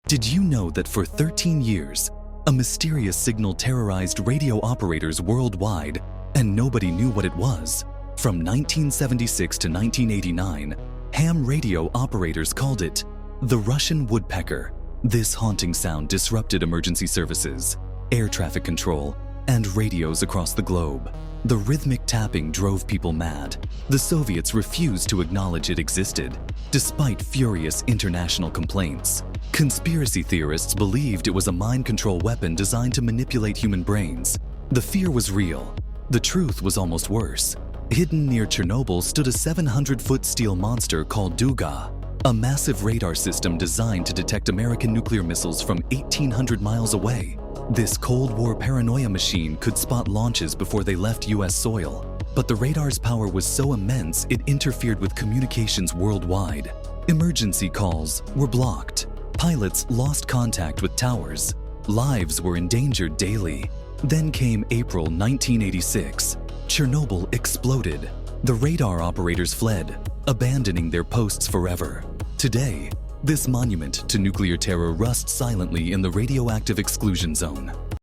Did you know that for 13 years, a mysterious signal terrorized radio operators worldwide and nobody knew what it was? From 1976 to 1989, ham radio operators called it the Russian Woodpecker. This haunting sound disrupted emergency services, air traffic control, and radios across the globe. The rhythmic tapping drove people mad. The Soviets refused to acknowledge it existed, despite furious international complaints. Conspiracy theorists believed it was a mind control weapon designed to manipulate human brains. The fear was real. The truth was almost worse. Hidden near Chernobyl stood a 700-foot steel monster called Duga, a massive radar system designed to detect American nuclear missiles from 1,800 miles away. This Cold War paranoia machine could spot launches before they left US soil, but the radar's power was so immense it interfered with communications worldwide. Emergency calls were blocked. Pilots lost contact with towers. Lives were endangered daily. Then came April 1986. Chernobyl exploded. The radar operators fled, abandoning their posts forever. Today, this monument to nuclear terror rusts silently in the radioactive exclusion zone.